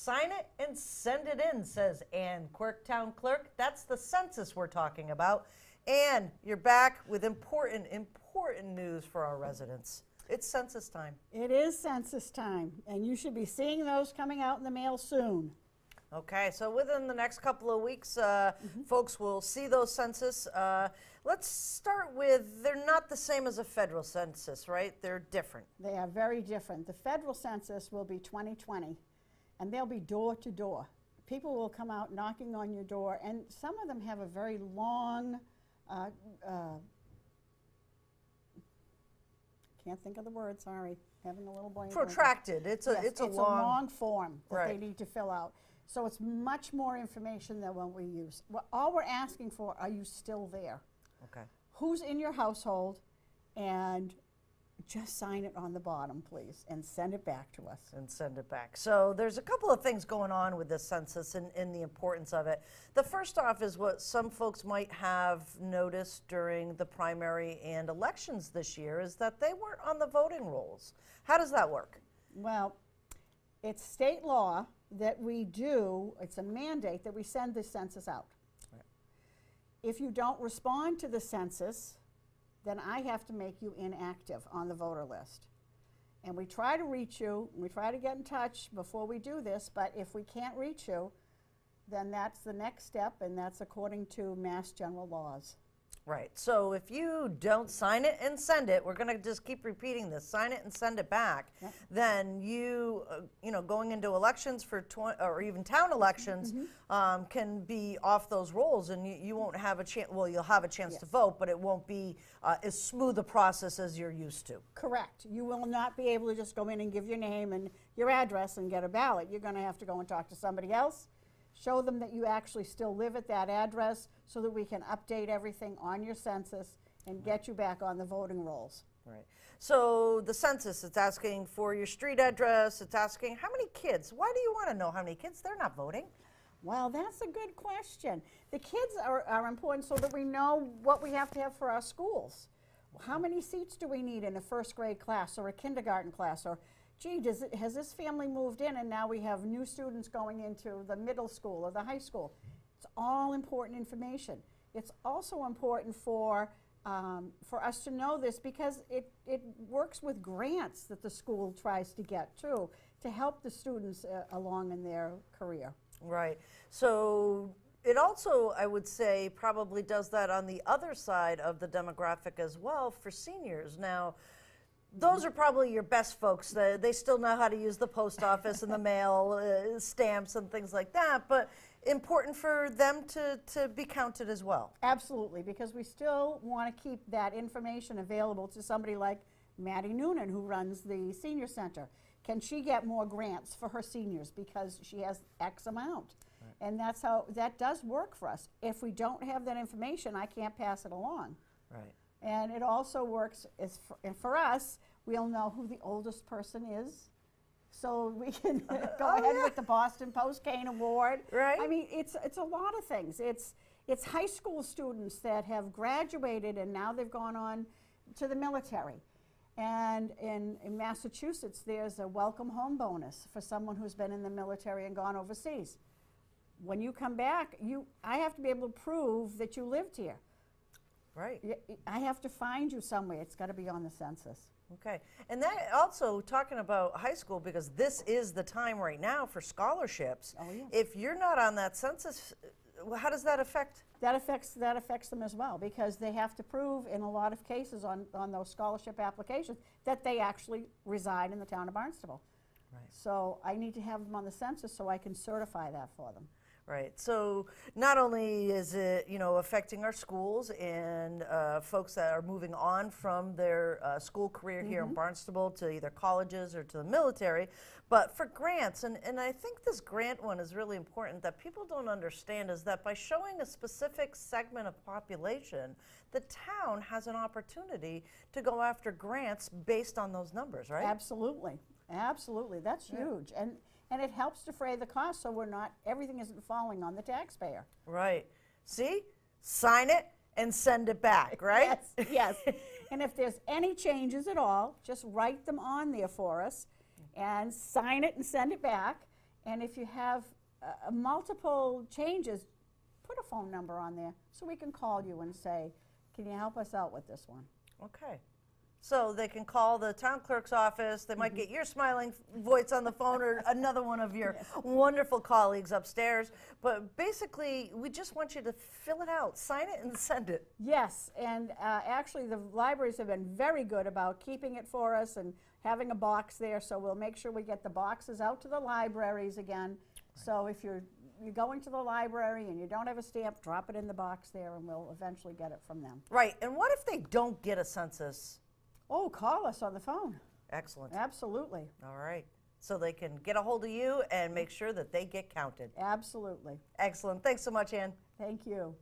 sign it and send it in, says Ann, Quirk Town Clerk. That's the census we're talking about. And you're back with important news for our residents. It's census time. It is census time, and you should be seeing those coming out in the mail soon. Okay, so within the next couple of weeks, folks will see those census. Let's start with, they're not the same as a federal census, right? They're different. They are very different. The federal census will be 2020, and they'll be door to door. People will come out knocking on your door, and some of them have a very long, can't think of the word, sorry, having a little brain. Protracted. It's a long form that right. they need to fill out. So it's much more information than what we use. All we're asking for, are you still there? Okay. Who's in your household? And just sign it on the bottom, please, and send it back to us. And send it back. So there's a couple of things going on with this census and the importance of it. The first off is what some folks might have noticed during the primary and elections this year is that they weren't on the voting rolls. How does that work? Well, it's state law that we do, it's a mandate that we send the census out. Right. If you don't respond to the census, then I have to make you inactive on the voter list. And we try to reach you, we try to get in touch before we do this, but if we can't reach you, then that's the next step, and that's according to Mass General laws. Right. So if you don't sign it and send it, we're going to just keep repeating this, sign it and send it back, Yep. then you know, going into elections for or even town elections can be off those rolls, and you won't have a chance, well, you'll have a chance to vote, but it won't be as smooth a process as you're used to. Correct. You will not be able to just go in and give your name and your address and get a ballot. You're going to have to go and talk to somebody else, show them that you actually still live at that address so that we can update everything on your census and get you back on the voting rolls. Right. So the census, it's asking for your street address, it's asking how many kids. Why do you want to know how many kids? They're not voting. Well, that's a good question. The kids are important so that we know what we have to have for our schools. How many seats do we need in a first grade class or a kindergarten class? Or, gee, has this family moved in and now we have new students going into the middle school or the high school? It's all important information. It's also important for us to know this because it works with grants that the school tries to get too to help the students along in their career. Right. So it also, I would say, probably does that on the other side of the demographic as well for seniors. Now, those are probably your best folks. They still know how to use the post office and the mail, stamps and things like that, but important for them to be counted as well. Absolutely, because we still want to keep that information available to somebody like Maddie Noonan, who runs the senior center. Can she get more grants for her seniors because she has X amount? Right. And that's how that does work for us. If we don't have that information, I can't pass it along. Right. And it also works for us, we'll know who the oldest person is, so we can go ahead with the Boston Post Cane Award. Right. I mean, it's a lot of things. It's high school students that have graduated and now they've gone on to the military. And in Massachusetts, there's a welcome home bonus for someone who's been in the military and gone overseas. When you come back, I have to be able to prove that you lived here. Right. I have to find you somewhere. It's got to be on the census. Okay. And that also, talking about high school, because this is the time right now for scholarships. Oh, yeah. If you're not on that census, how does that affect? That affects them as well, because they have to prove in a lot of cases on those scholarship applications that they actually reside in the town of Barnstable. Right. So I need to have them on the census so I can certify that for them. Right. So not only is it, affecting our schools and folks that are moving on from their school career here in Barnstable to either colleges or to the military, but for grants, and I think this grant one is really important that people don't understand is that by showing a specific segment of population, the town has an opportunity to go after grants based on those numbers, right? Absolutely. Absolutely. That's huge. And it helps defray the cost so everything isn't falling on the taxpayer. Right. See? Sign it and send it back, right? Yes, yes. And if there's any changes at all, just write them on there for us and sign it and send it back. And if you have multiple changes, put a phone number on there so we can call you and say, can you help us out with this one? Okay. So they can call the town clerk's office. They might get your smiling voice on the phone or another one of your wonderful colleagues upstairs. But basically, we just want you to fill it out, sign it, and send it. Yes, and actually the libraries have been very good about keeping it for us and having a box there, so we'll make sure we get the boxes out to the libraries again. So if you're going to the library and you don't have a stamp, drop it in the box there and we'll eventually get it from them. Right. And what if they don't get a census? Oh, call us on the phone. Excellent. Absolutely. All right. So they can get a hold of you and make sure that they get counted. Absolutely. Excellent. Thanks so much, Ann. Thank you.